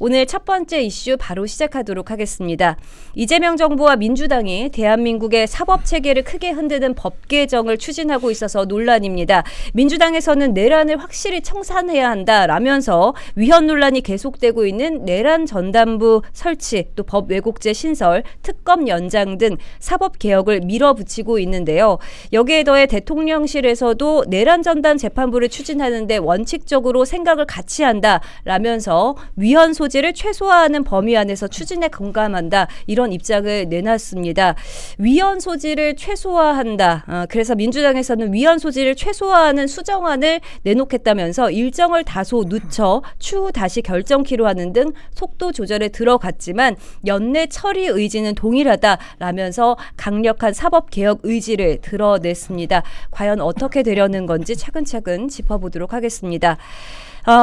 오늘 첫 번째 이슈 바로 시작하도록 하겠습니다. 이재명 정부와 민주당이 대한민국의 사법체계를 크게 흔드는 법 개정을 추진하고 있어서 논란입니다. 민주당에서는 내란을 확실히 청산해야 한다라면서 위헌 논란이 계속되고 있는 내란 전담부 설치, 또 법 왜곡죄 신설, 특검 연장 등 사법개혁을 밀어붙이고 있는데요. 여기에 더해 대통령실에서도 내란 전담 재판부를 추진하는데 원칙적으로 생각을 같이 한다라면서 위헌 소지를 최소화하는 범위 안에서 추진에 공감한다, 이런 입장을 내놨습니다. 위헌 소지를 최소화한다. 그래서 민주당에서는 위헌 소지를 최소화하는 수정안을 내놓겠다면서 일정을 다소 늦춰 추후 다시 결정키로 하는 등 속도 조절에 들어갔지만 연내 처리 의지는 동일하다라면서 강력한 사법개혁 의지를 드러냈습니다. 과연 어떻게 되려는 건지 차근차근 짚어보도록 하겠습니다.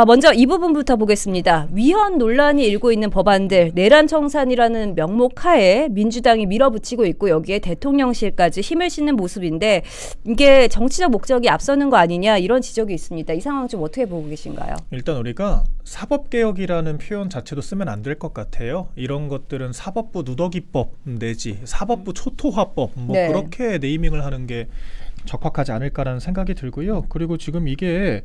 먼저 이 부분부터 보겠습니다. 위헌 논란이 일고 있는 법안들, 내란 청산이라는 명목 하에 민주당이 밀어붙이고 있고 여기에 대통령실까지 힘을 싣는 모습인데 이게 정치적 목적이 앞서는 거 아니냐, 이런 지적이 있습니다. 이 상황 좀 어떻게 보고 계신가요? 일단 우리가 사법개혁이라는 표현 자체도 쓰면 안 될 것 같아요. 이런 것들은 사법부 누더기법 내지 사법부 초토화법 네. 그렇게 네이밍을 하는 게 적합하지 않을까라는 생각이 들고요. 그리고 지금 이게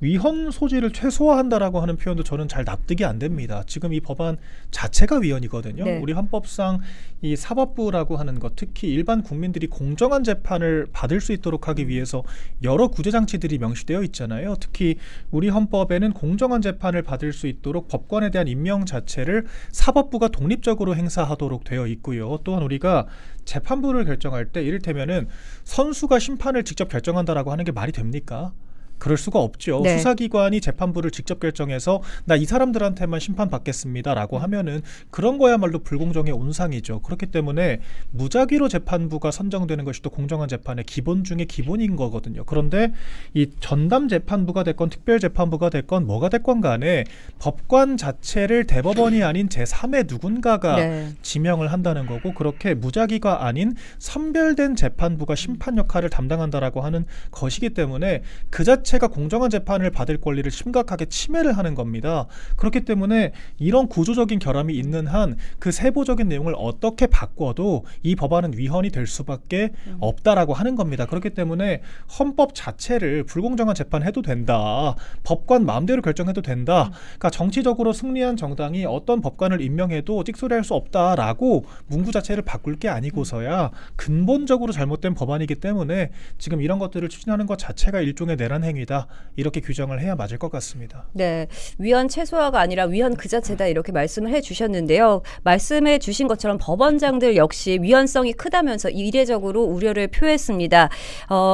위헌 소지를 최소화한다라고 하는 표현도 저는 잘 납득이 안 됩니다. 지금 이 법안 자체가 위헌이거든요. 네. 우리 헌법상 이 사법부라고 하는 것, 특히 일반 국민들이 공정한 재판을 받을 수 있도록 하기 위해서 여러 구제장치들이 명시되어 있잖아요. 특히 우리 헌법에는 공정한 재판을 받을 수 있도록 법관에 대한 임명 자체를 사법부가 독립적으로 행사하도록 되어 있고요. 또한 우리가 재판부를 결정할 때 이를테면은 선수가 심판을 직접 결정한다라고 하는 게 말이 됩니까? 그럴 수가 없죠. 네. 수사기관이 재판부를 직접 결정해서 나 이 사람들한테만 심판받겠습니다 라고 하면은 그런 거야말로 불공정의 온상이죠. 그렇기 때문에 무작위로 재판부가 선정되는 것이 또 공정한 재판의 기본 중에 기본인 거거든요. 그런데 이 전담 재판부가 됐건 특별 재판부가 됐건 뭐가 됐건 간에 법관 자체를 대법원이 아닌 제3의 누군가가 네. 지명을 한다는 거고, 그렇게 무작위가 아닌 선별된 재판부가 심판 역할을 담당한다라고 하는 것이기 때문에 그 자체가 공정한 재판을 받을 권리를 심각하게 침해를 하는 겁니다. 그렇기 때문에 이런 구조적인 결함이 있는 한 그 세부적인 내용을 어떻게 바꿔도 이 법안은 위헌이 될 수밖에 없다라고 하는 겁니다. 그렇기 때문에 헌법 자체를 불공정한 재판해도 된다, 법관 마음대로 결정해도 된다, 그러니까 정치적으로 승리한 정당이 어떤 법관을 임명해도 찍소리할 수 없다라고 문구 자체를 바꿀 게 아니고서야 근본적으로 잘못된 법안이기 때문에 지금 이런 것들을 추진하는 것 자체가 일종의 내란 행위다, 이렇게 규정을 해야 맞을 것 같습니다. 네, 위헌 최소화가 아니라 위헌 그 자체다, 이렇게 말씀을 해주셨는데요. 말씀해 주신 것처럼 법원장들 역시 위헌성이 크다면서 이례적으로 우려를 표했습니다.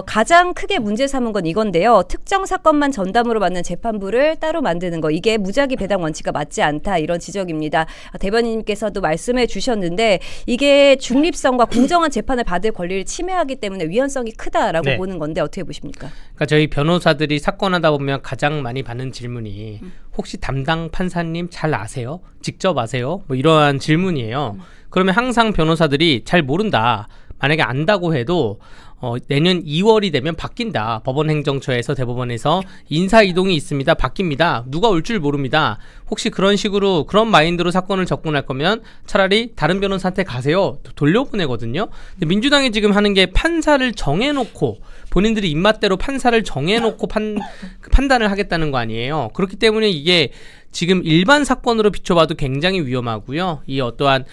가장 크게 문제 삼은 건 이건데요. 특정 사건만 전담으로 맡는 재판부를 따로 만드는 거, 이게 무작위 배당 원칙과 맞지 않다, 이런 지적입니다. 대변인님께서도 말씀해 주셨는데 이게 중립성과 공정한 재판을 받을 권리를 침해하기 때문에 위헌성이 크다라고 네. 보는 건데 어떻게 보십니까? 그러니까 저희 변호사들이 사건하다 보면 가장 많이 받는 질문이 혹시 담당 판사님 잘 아세요? 직접 아세요? 뭐 이러한 질문이에요. 그러면 항상 변호사들이 잘 모른다, 만약에 안다고 해도 내년 2월이 되면 바뀐다, 법원행정처에서 대법원에서 인사이동이 있습니다, 바뀝니다, 누가 올 줄 모릅니다, 혹시 그런 식으로 그런 마인드로 사건을 접근할 거면 차라리 다른 변호사한테 가세요, 돌려보내거든요. 근데 민주당이 지금 하는 게 판사를 정해놓고 본인들이 입맛대로 판사를 정해놓고 판단을 하겠다는 거 아니에요. 그렇기 때문에 이게 지금 일반 사건으로 비춰봐도 굉장히 위험하고요. 이 어떠한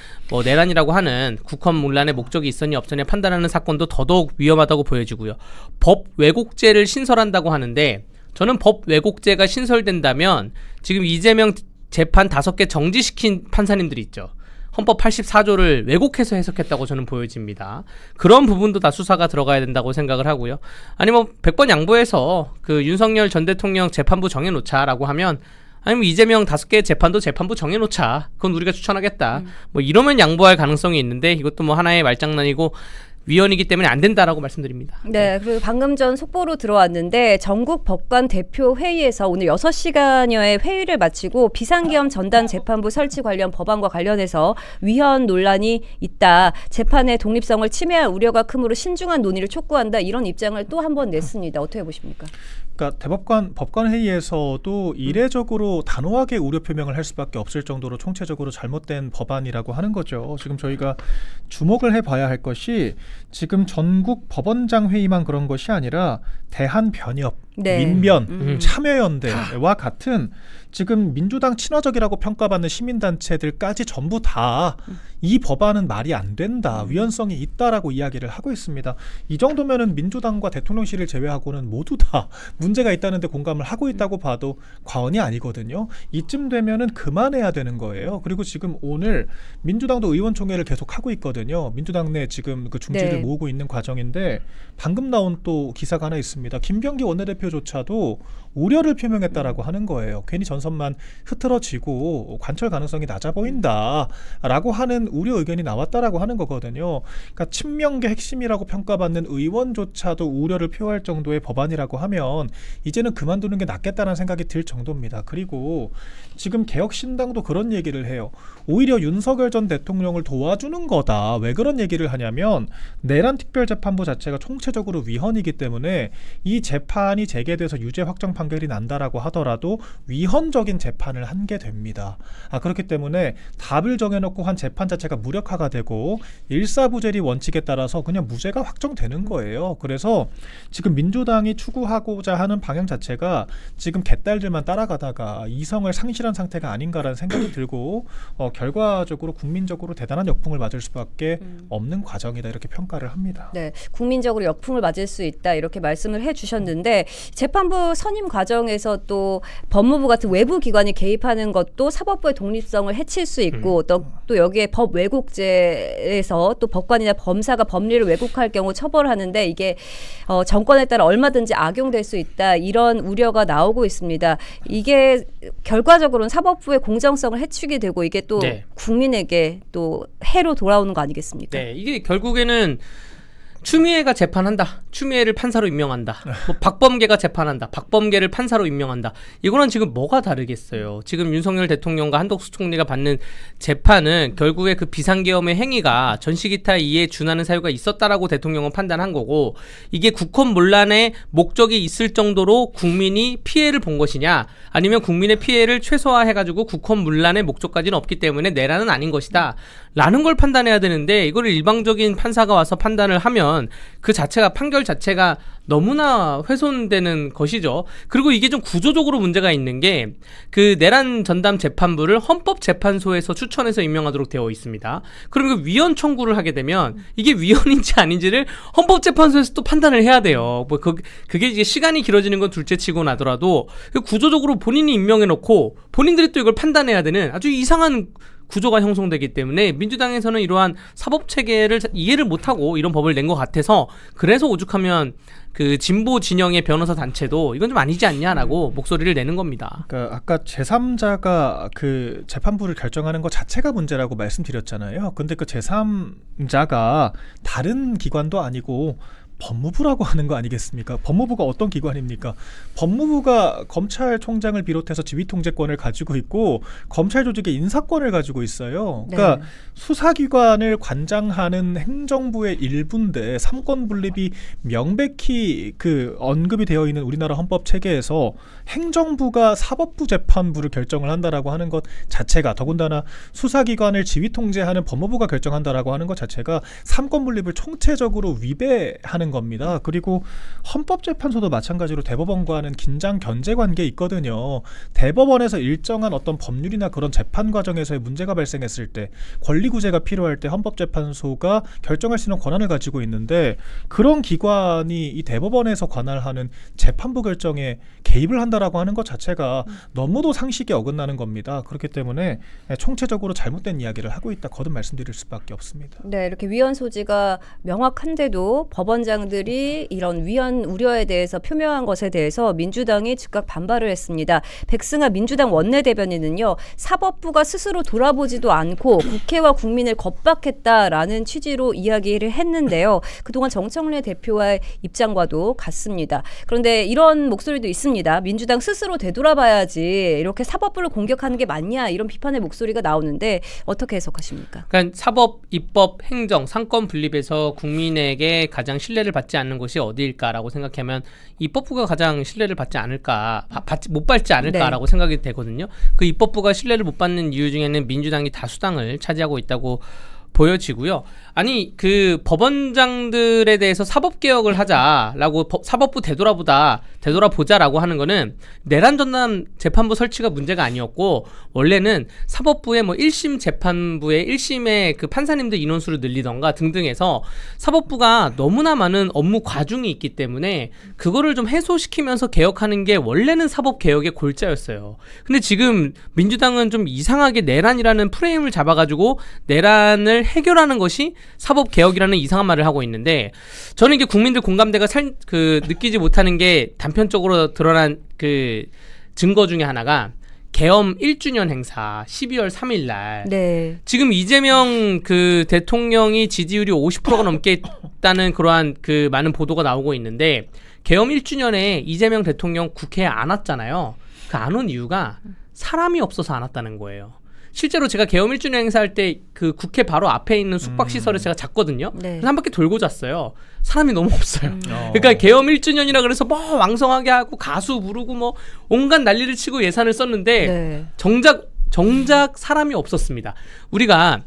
내란이라고 하는 국헌 문란의 목적이 있었니 없었니 판단하는 사건도 더더욱 위험하다고 보여지고요. 법 왜곡죄를 신설한다고 하는데 저는 법 왜곡죄가 신설된다면 지금 이재명 재판 5개 정지시킨 판사님들이 있죠. 헌법 84조를 왜곡해서 해석했다고 저는 보여집니다. 그런 부분도 다 수사가 들어가야 된다고 생각을 하고요. 아니 100번 양보해서 그 윤석열 전 대통령 재판부 정해놓자라고 하면, 아니면 이재명 5개 재판도 재판부 정해놓자, 그건 우리가 추천하겠다, 이러면 양보할 가능성이 있는데 이것도 하나의 말장난이고 위헌이기 때문에 안 된다라고 말씀드립니다. 네, 그리고 방금 전 속보로 들어왔는데 전국 법관 대표 회의에서 오늘 6시간여의 회의를 마치고 비상계엄 전담 재판부 설치 관련 법안과 관련해서 위헌 논란이 있다, 재판의 독립성을 침해할 우려가 크므로 신중한 논의를 촉구한다, 이런 입장을 또 한 번 냈습니다. 어떻게 보십니까? 그러니까 법관 회의에서도 이례적으로 단호하게 우려 표명을 할 수밖에 없을 정도로 총체적으로 잘못된 법안이라고 하는 거죠. 지금 저희가 주목을 해봐야 할 것이 지금 전국 법원장 회의만 그런 것이 아니라 대한변협, 네. 민변, 참여연대와 같은 지금 민주당 친화적이라고 평가받는 시민단체들까지 전부 다 이 법안은 말이 안 된다, 위헌성이 있다라고 이야기를 하고 있습니다. 이 정도면은 민주당과 대통령실을 제외하고는 모두 다 문제가 있다는데 공감을 하고 있다고 봐도 과언이 아니거든요. 이쯤 되면은 그만해야 되는 거예요. 그리고 지금 오늘 민주당도 의원총회를 계속 하고 있거든요. 민주당 내 지금 그 중지를 네. 모으고 있는 과정인데 방금 나온 또 기사가 하나 있습니다. 김병기 원내대표조차도 우려를 표명했다라고 하는 거예요. 괜히 전선만 흐트러지고 관철 가능성이 낮아 보인다라고 하는 우려 의견이 나왔다라고 하는 거거든요. 그러니까 친명계 핵심이라고 평가받는 의원조차도 우려를 표할 정도의 법안이라고 하면 이제는 그만두는 게 낫겠다는 생각이 들 정도입니다. 그리고 지금 개혁신당도 그런 얘기를 해요. 오히려 윤석열 전 대통령을 도와주는 거다. 왜 그런 얘기를 하냐면 내란 특별재판부 자체가 총체적으로 위헌이기 때문에 이 재판이 재개돼서 유죄 확정 판결이 난다라고 하더라도 위헌적인 재판을 한 게 됩니다. 그렇기 때문에 답을 정해놓고 한 재판 자체가 무력화가 되고 일사부재리 원칙에 따라서 그냥 무죄가 확정되는 거예요. 그래서 지금 민주당이 추구하고자 하는 방향 자체가 지금 개딸들만 따라가다가 이성을 상실한 상태가 아닌가라는 생각이 들고 결과적으로 국민적으로 대단한 역풍을 맞을 수밖에 없는 과정이다, 이렇게 평가를 합니다. 네, 국민적으로 역풍을 맞을 수 있다, 이렇게 말씀을 해주셨는데 재판부 선임 과정에서 또 법무부 같은 외부 기관이 개입하는 것도 사법부의 독립성을 해칠 수 있고 또 여기에 법 왜곡죄에서 또 법관이나 검사가 법리를 왜곡할 경우 처벌하는데 이게 정권에 따라 얼마든지 악용될 수 있다, 이런 우려가 나오고 있습니다. 이게 결과적으로는 사법부의 공정성을 해치게 되고 이게 또 네. 국민에게 또 해로 돌아오는 거 아니겠습니까? 네, 이게 결국에는 추미애가 재판한다, 추미애를 판사로 임명한다, 뭐 박범계가 재판한다, 박범계를 판사로 임명한다. 이거는 지금 뭐가 다르겠어요. 지금 윤석열 대통령과 한덕수 총리가 받는 재판은 결국에 그 비상계엄의 행위가 전시기타 이에 준하는 사유가 있었다라고 대통령은 판단한 거고, 이게 국헌문란의 목적이 있을 정도로 국민이 피해를 본 것이냐, 아니면 국민의 피해를 최소화해가지고 국헌문란의 목적까지는 없기 때문에 내란은 아닌 것이다 라는 걸 판단해야 되는데, 이걸 일방적인 판사가 와서 판단을 하면 그 자체가, 판결 자체가 너무나 훼손되는 것이죠. 그리고 이게 좀 구조적으로 문제가 있는 게 그 내란 전담 재판부를 헌법재판소에서 추천해서 임명하도록 되어 있습니다. 그러면 그 위헌 청구를 하게 되면 이게 위헌인지 아닌지를 헌법재판소에서 또 판단을 해야 돼요. 뭐 그게 이제 시간이 길어지는 건 둘째치고 나더라도 구조적으로 본인이 임명해놓고 본인들이 또 이걸 판단해야 되는 아주 이상한 구조가 형성되기 때문에 민주당에서는 이러한 사법체계를 이해를 못하고 이런 법을 낸 것 같아서, 그래서 오죽하면 그 진보 진영의 변호사 단체도 이건 좀 아니지 않냐라고 목소리를 내는 겁니다. 그러니까 아까 제3자가 그 재판부를 결정하는 것 자체가 문제라고 말씀드렸잖아요. 근데 그 제3자가 다른 기관도 아니고 법무부라고 하는 거 아니겠습니까? 법무부가 어떤 기관입니까? 법무부가 검찰총장을 비롯해서 지휘통제권을 가지고 있고 검찰 조직의 인사권을 가지고 있어요. 그러니까 네. 수사기관을 관장하는 행정부의 일부인데 삼권 분립이 명백히 그 언급이 되어 있는 우리나라 헌법 체계에서 행정부가 사법부 재판부를 결정을 한다라고 하는 것 자체가, 더군다나 수사기관을 지휘통제하는 법무부가 결정한다라고 하는 것 자체가 삼권 분립을 총체적으로 위배하는 겁니다. 그리고 헌법재판소도 마찬가지로 대법원과는 긴장 견제 관계에 있거든요. 대법원에서 일정한 어떤 법률이나 그런 재판 과정에서의 문제가 발생했을 때, 권리구제가 필요할 때 헌법재판소가 결정할 수 있는 권한을 가지고 있는데, 그런 기관이 이 대법원에서 관할하는 재판부 결정에 개입을 한다라고 하는 것 자체가 너무도 상식에 어긋나는 겁니다. 그렇기 때문에 총체적으로 잘못된 이야기를 하고 있다, 거듭 말씀드릴 수밖에 없습니다. 네, 이렇게 위헌 소지가 명확한데도 법원장들이 이런 위헌 우려에 대해서 표명한 것에 대해서 민주당이 즉각 반발을 했습니다. 백승아 민주당 원내대변인은요, 사법부가 스스로 돌아보지도 않고 국회와 국민을 겁박했다라는 취지로 이야기를 했는데요. 그동안 정청래 대표와의 입장과도 같습니다. 그런데 이런 목소리도 있습니다. 민주당 스스로 되돌아봐야지 이렇게 사법부를 공격하는 게 맞냐, 이런 비판의 목소리가 나오는데 어떻게 해석하십니까? 그러니까 사법, 입법, 행정, 상권 분립에서 국민에게 가장 신뢰를 신뢰를 받지 않는 곳이 어디일까라고 생각하면 입법부가 가장 신뢰를 받지 않을까, 못 받지 않을까라고 네. 생각이 되거든요. 그 입법부가 신뢰를 못 받는 이유 중에는 민주당이 다수당을 차지하고 있다고 보여지고요. 아니 그 법원장들에 대해서 사법개혁을 하자라고 사법부 되돌아보자라고 하는 거는 내란 전담 재판부 설치가 문제가 아니었고 원래는 사법부의 뭐 1심 재판부의 1심의 그 판사님들 인원수를 늘리던가 등등해서 사법부가 너무나 많은 업무 과중이 있기 때문에 그거를 좀 해소시키면서 개혁하는 게 원래는 사법개혁의 골자였어요. 근데 지금 민주당은 좀 이상하게 내란이라는 프레임을 잡아가지고 내란을 해결하는 것이 사법개혁이라는 이상한 말을 하고 있는데 저는 이게 국민들 공감대가 느끼지 못하는 게 단편적으로 드러난 그 증거 중에 하나가 계엄 1주년 행사 12월 3일 날 네. 지금 이재명 그 대통령이 지지율이 50%가 넘게 있다는 그러한 그 많은 보도가 나오고 있는데 계엄 1주년에 이재명 대통령 국회에 안 왔잖아요. 그 안 온 이유가 사람이 없어서 안 왔다는 거예요. 실제로 제가 계엄 1주년 행사할 때 그 국회 바로 앞에 있는 숙박시설을 제가 잤거든요. 네. 그래서 한 바퀴 돌고 잤어요. 사람이 너무 없어요. 그러니까 계엄 1주년이라 그래서 뭐 왕성하게 하고 가수 부르고 뭐 온갖 난리를 치고 예산을 썼는데 네. 정작 사람이 없었습니다. 우리가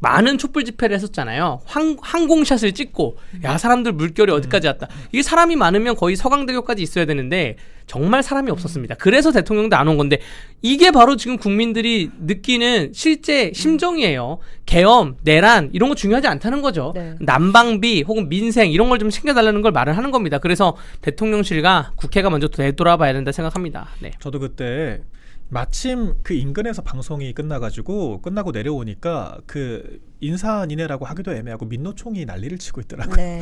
많은 촛불 집회를 했었잖아요. 항공샷을 찍고 야 사람들 물결이 어디까지 왔다. 이게 사람이 많으면 거의 서강대교까지 있어야 되는데 정말 사람이 없었습니다. 그래서 대통령도 안 온 건데 이게 바로 지금 국민들이 느끼는 실제 심정이에요. 계엄, 내란 이런 거 중요하지 않다는 거죠. 네. 난방비 혹은 민생 이런 걸 좀 챙겨달라는 걸 말을 하는 겁니다. 그래서 대통령실과 국회가 먼저 되돌아봐야 된다 생각합니다. 네. 저도 그때 마침 그 인근에서 방송이 끝나고 내려오니까 그 인사인해라고 하기도 애매하고 민노총이 난리를 치고 있더라고요. 네.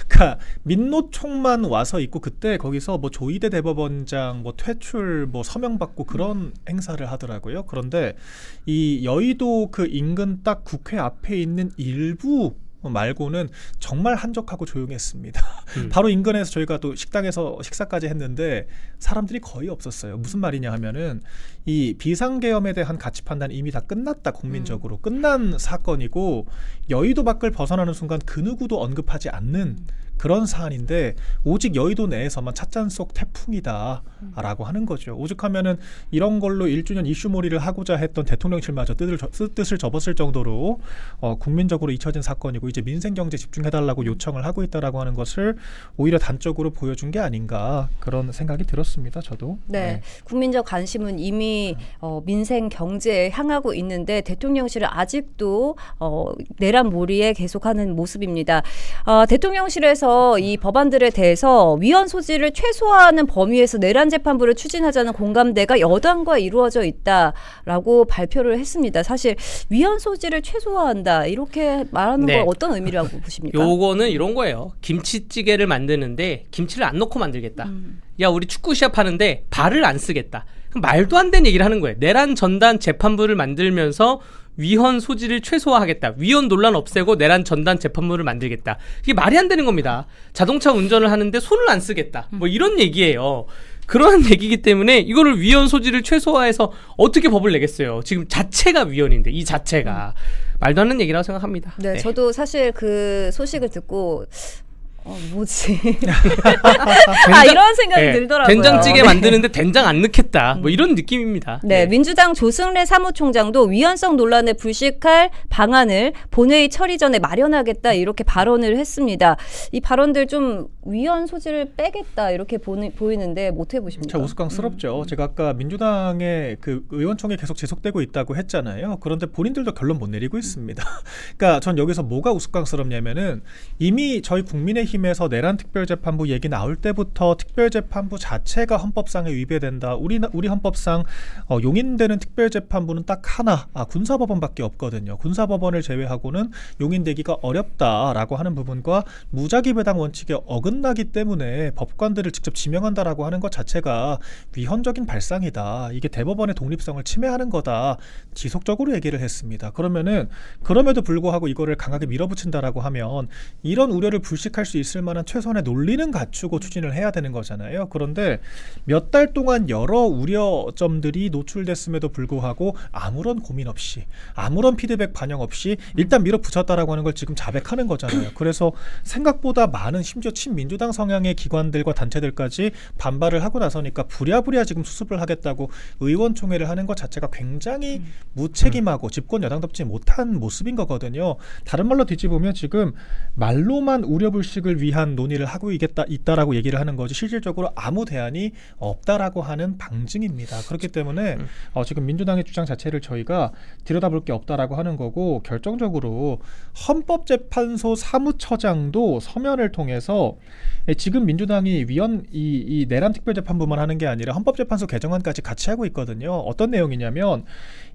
그러니까 민노총만 와서 있고 그때 거기서 뭐 조희대 대법원장 뭐 퇴출 뭐 서명 받고 그런 행사를 하더라고요. 그런데 이 여의도 그 인근 딱 국회 앞에 있는 일부 말고는 정말 한적하고 조용했습니다. 바로 인근에서 저희가 또 식당에서 식사까지 했는데 사람들이 거의 없었어요. 무슨 말이냐 하면은 이 비상계엄에 대한 가치 판단이 이미 다 끝났다. 국민적으로 끝난 사건이고 여의도 밖을 벗어나는 순간 그 누구도 언급하지 않는 그런 사안인데 오직 여의도 내에서만 찻잔 속 태풍이다 라고 하는 거죠. 오죽하면은 이런 걸로 1주년 이슈몰이를 하고자 했던 대통령실마저 뜻을 접었을 정도로 국민적으로 잊혀진 사건이고 이제 민생경제 집중해달라고 요청을 하고 있다라고 하는 것을 오히려 단적으로 보여준 게 아닌가 그런 생각이 들었습니다. 저도. 네. 국민적 관심은 이미 민생 경제에 향하고 있는데 대통령실은 아직도 내란몰이에 계속하는 모습입니다. 대통령실에서 이 법안들에 대해서 위헌 소지를 최소화하는 범위에서 내란 재판부를 추진하자는 공감대가 여당과 이루어져 있다라고 발표를 했습니다. 사실 위헌 소지를 최소화한다 이렇게 말하는 네. 걸 어떤 의미라고 보십니까? 요거는 이런 거예요. 김치찌개를 만드는데 김치를 안 넣고 만들겠다. 야 우리 축구 시합 하는데 발을 안 쓰겠다. 그럼 말도 안 되는 얘기를 하는 거예요. 내란 전단 재판부를 만들면서 위헌 소지를 최소화하겠다. 위헌 논란 없애고 내란 전단 재판부를 만들겠다. 이게 말이 안 되는 겁니다. 자동차 운전을 하는데 손을 안 쓰겠다. 뭐 이런 얘기예요. 그러한 얘기이기 때문에 이거를 위헌 소지를 최소화해서 어떻게 법을 내겠어요. 지금 자체가 위헌인데 이 자체가 말도 안 되는 얘기라고 생각합니다. 네, 저도 사실 그 소식을 듣고 뭐지? 이런 생각이 네, 들더라고요. 된장찌개 만드는데 된장 안 넣겠다. 뭐 이런 느낌입니다. 네, 민주당 조승래 사무총장도 위헌성 논란에 불식할 방안을 본회의 처리 전에 마련하겠다 이렇게 발언을 했습니다. 이 발언들 좀 위헌 소지를 빼겠다 이렇게 보이는데 어떻게 보십니까? 참 우스꽝스럽죠. 제가 아까 민주당의 그 의원총회 계속 지속되고 있다고 했잖아요. 그런데 본인들도 결론 못 내리고 있습니다. 그러니까 전 여기서 뭐가 우스꽝스럽냐면은 이미 저희 국민의힘에서 내란 특별재판부 얘기 나올 때부터 특별재판부 자체가 헌법상에 위배된다. 우리 헌법상 용인되는 특별재판부는 딱 하나, 군사법원밖에 없거든요. 군사법원을 제외하고는 용인되기가 어렵다라고 하는 부분과 무작위 배당 원칙에 어긋 끝나기 때문에 법관들을 직접 지명한다라고 하는 것 자체가 위헌적인 발상이다. 이게 대법원의 독립성을 침해하는 거다. 지속적으로 얘기를 했습니다. 그러면은 그럼에도 불구하고 이거를 강하게 밀어붙인다라고 하면 이런 우려를 불식할 수 있을 만한 최소한의 논리는 갖추고 추진을 해야 되는 거잖아요. 그런데 몇 달 동안 여러 우려점들이 노출됐음에도 불구하고 아무런 고민 없이 아무런 피드백 반영 없이 일단 밀어붙였다라고 하는 걸 지금 자백하는 거잖아요. 그래서 생각보다 많은 심지어 친민주당 성향의 기관들과 단체들까지 반발을 하고 나서니까 부랴부랴 지금 수습을 하겠다고 의원총회를 하는 것 자체가 굉장히 무책임하고 집권 여당답지 못한 모습인 거거든요. 다른 말로 뒤집으면 지금 말로만 우려불식을 위한 논의를 하고 있다라고 얘기를 하는 거지 실질적으로 아무 대안이 없다라고 하는 방증입니다. 그렇기 때문에 지금 민주당의 주장 자체를 저희가 들여다볼 게 없다라고 하는 거고 결정적으로 헌법재판소 사무처장도 서면을 통해서 지금 민주당이 이 내란 특별재판부만 하는 게 아니라 헌법재판소 개정안까지 같이 하고 있거든요. 어떤 내용이냐면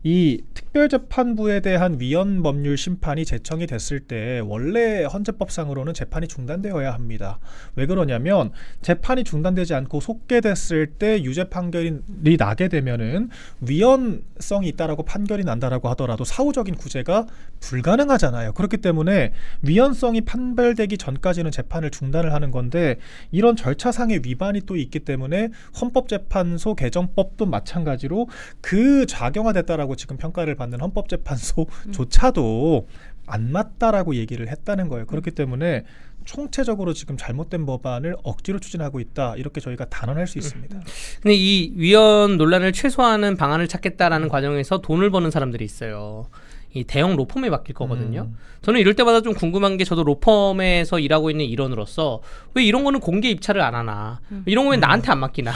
이 특별재판부에 대한 위헌 법률 심판이 제청이 됐을 때 원래 헌재법상으로는 재판이 중단되어야 합니다. 왜 그러냐면 재판이 중단되지 않고 속개됐을 때 유죄 판결이 나게 되면은 위헌성이 있다라고 판결이 난다라고 하더라도 사후적인 구제가 불가능하잖아요. 그렇기 때문에 위헌성이 판별되기 전까지는 재판을 중단을 하는 건데 이런 절차상의 위반이 또 있기 때문에 헌법재판소 개정법도 마찬가지로 그 작용화됐다라고 지금 평가를 받는 헌법재판소조차도 안 맞다라고 얘기를 했다는 거예요. 그렇기 때문에 총체적으로 지금 잘못된 법안을 억지로 추진하고 있다. 이렇게 저희가 단언할 수 있습니다. 근데 이 위헌 논란을 최소화하는 방안을 찾겠다라는 과정에서 돈을 버는 사람들이 있어요. 이 대형 로펌에 맡길 거거든요. 저는 이럴 때마다 좀 궁금한 게 저도 로펌에서 일하고 있는 일원으로서 왜 이런 거는 공개 입찰을 안 하나? 이런 거 왜 나한테 안 맡기나?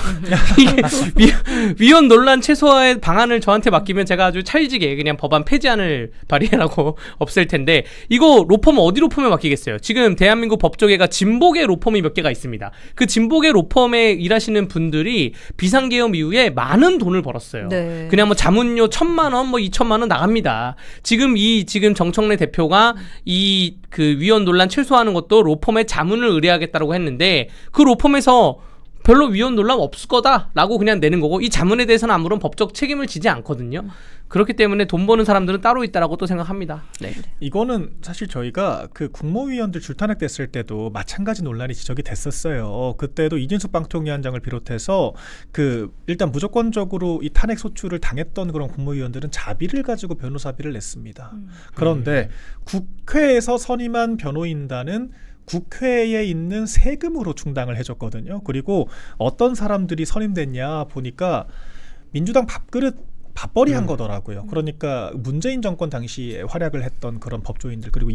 이게 위헌 논란 최소화의 방안을 저한테 맡기면 제가 아주 찰지게 그냥 법안 폐지안을 발의하라고 없앨 텐데 이거 로펌은 어디 로펌에 맡기겠어요? 지금 대한민국 법조계가 진보계 로펌이 몇 개가 있습니다. 그 진보계 로펌에 일하시는 분들이 비상계엄 이후에 많은 돈을 벌었어요. 네. 그냥 뭐 자문료 1,000만 원, 뭐 2,000만 원 나갑니다. 지금 정청래 대표가 이 그 위헌 논란 최소화하는 것도 로펌에 자문을 의뢰하겠다라고 했는데 그 로펌에서 별로 위헌 논란 없을 거다라고 그냥 내는 거고 이 자문에 대해서는 아무런 법적 책임을 지지 않거든요. 그렇기 때문에 돈 버는 사람들은 따로 있다라고 또 생각합니다. 네. 이거는 사실 저희가 그 국무위원들 줄탄핵 됐을 때도 마찬가지 논란이 지적이 됐었어요. 그때도 이진숙 방통위원장을 비롯해서 그 일단 무조건적으로 이 탄핵 소추를 당했던 그런 국무위원들은 자비를 가지고 변호사비를 냈습니다. 그런데 국회에서 선임한 변호인단은 국회에 있는 세금으로 충당을 해줬거든요. 그리고 어떤 사람들이 선임됐냐 보니까 민주당 밥벌이 한 거더라고요. 그러니까 문재인 정권 당시에 활약을 했던 그런 법조인들 그리고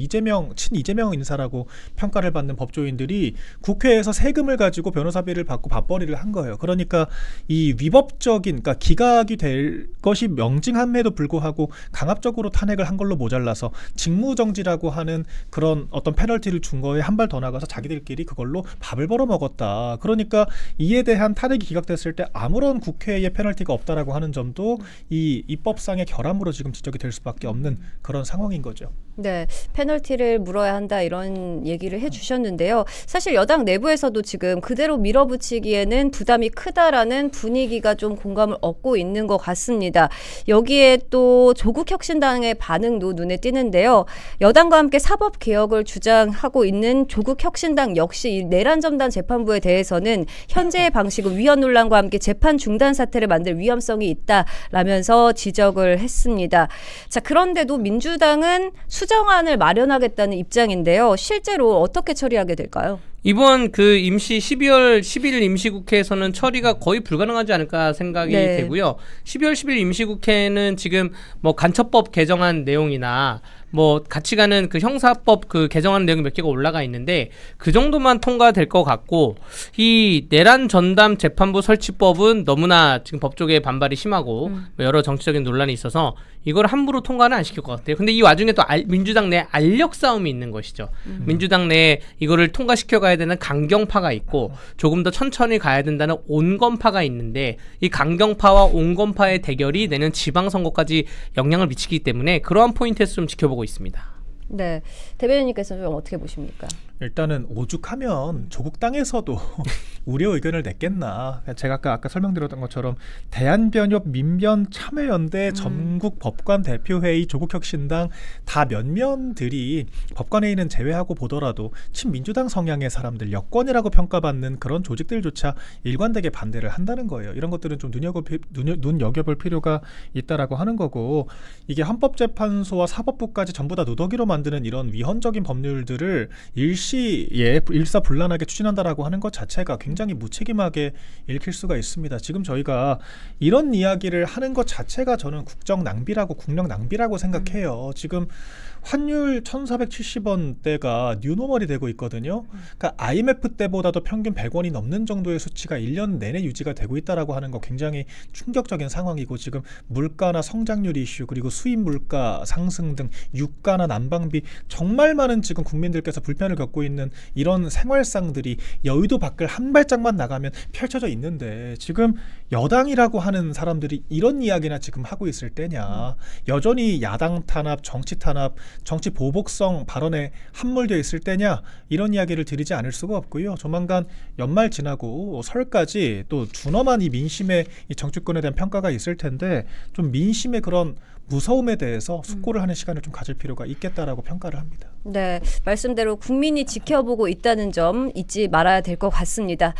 친이재명 인사라고 평가를 받는 법조인들이 국회에서 세금을 가지고 변호사비를 받고 밥벌이를 한 거예요. 그러니까 이 위법적인 그러니까 기각이 될 것이 명징함에도 불구하고 강압적으로 탄핵을 한 걸로 모자라서 직무정지라고 하는 그런 어떤 페널티를 준 거에 한 발 더 나가서 자기들끼리 그걸로 밥을 벌어 먹었다. 그러니까 이에 대한 탄핵이 기각됐을 때 아무런 국회의 페널티가 없다라고 하는 점도 이 입법상의 결함으로 지금 지적이 될 수밖에 없는 그런 상황인 거죠. 네, 페널티를 물어야 한다 이런 얘기를 해주셨는데요. 사실 여당 내부에서도 지금 그대로 밀어붙이기에는 부담이 크다라는 분위기가 좀 공감을 얻고 있는 것 같습니다. 여기에 또 조국혁신당의 반응도 눈에 띄는데요. 여당과 함께 사법개혁을 주장하고 있는 조국혁신당 역시 이 내란전단 재판부에 대해서는 현재의 방식은 위헌 논란과 함께 재판 중단 사태를 만들 위험성이 있다라면서 지적을 했습니다. 자, 그런데도 민주당은 수정안을 마련하겠다는 입장인데요. 실제로 어떻게 처리하게 될까요? 이번 그 12월 10일 임시국회에서는 처리가 거의 불가능하지 않을까 생각이 되고요. 12월 10일 임시국회는 지금 뭐 간첩법 개정안 내용이나 뭐 같이 가는 그 형사법 그 개정안 내용이 몇 개가 올라가 있는데 그 정도만 통과될 것 같고 이 내란 전담 재판부 설치법은 너무나 지금 법조계의 반발이 심하고 여러 정치적인 논란이 있어서 이걸 함부로 통과는 안 시킬 것 같아요. 근데 이 와중에 또 민주당 내 알력 싸움이 있는 것이죠. 민주당 내에 이거를 통과시켜 가야 되는 강경파가 있고 조금 더 천천히 가야 된다는 온건파가 있는데 이 강경파와 온건파의 대결이 내년 지방선거까지 영향을 미치기 때문에 그러한 포인트에서 좀 지켜보고 있습니다. 네, 대변인님께서 좀 어떻게 보십니까? 일단은 오죽하면 조국 땅에서도 우려 의견을 냈겠나. 제가 아까 설명드렸던 것처럼 대한변협 민변참여연대 전국 법관 대표회의 조국혁신당 다 면면들이 법관회의는 제외하고 보더라도 친민주당 성향의 사람들, 여권이라고 평가받는 그런 조직들조차 일관되게 반대를 한다는 거예요. 이런 것들은 좀 눈여겨볼 필요가 있다라고 하는 거고, 이게 헌법재판소와 사법부까지 전부 다 누더기로 만드는 이런 위헌적인 법률들을 일시에 일사불란하게 추진한다라고 하는 것 자체가 굉장히 무책임하게 읽힐 수가 있습니다. 지금 저희가 이런 이야기를 하는 것 자체가 저는 국정 낭비라고, 국력 낭비라고 생각해요. 지금 환율 1,470원대가 뉴노멀이 되고 있거든요. 그러니까 IMF 때보다도 평균 100원이 넘는 정도의 수치가 1년 내내 유지가 되고 있다라고 하는 거 굉장히 충격적인 상황이고, 지금 물가나 성장률 이슈, 그리고 수입 물가 상승 등 유가나 난방비, 정말 많은 지금 국민들께서 불편을 겪고 있는 이런 생활상들이 여의도 밖을 한 발짝만 나가면 펼쳐져 있는데, 지금 여당이라고 하는 사람들이 이런 이야기나 지금 하고 있을 때냐. 여전히 야당 탄압, 정치 탄압, 정치 보복성 발언에 함몰되어 있을 때냐, 이런 이야기를 드리지 않을 수가 없고요. 조만간 연말 지나고 설까지 또 준엄한 이 민심의 이 정치권에 대한 평가가 있을 텐데, 좀 민심의 그런 무서움에 대해서 숙고를 하는 시간을 좀 가질 필요가 있겠다라고 평가를 합니다. 네, 말씀대로 국민이 지켜보고 있다는 점 잊지 말아야 될 것 같습니다.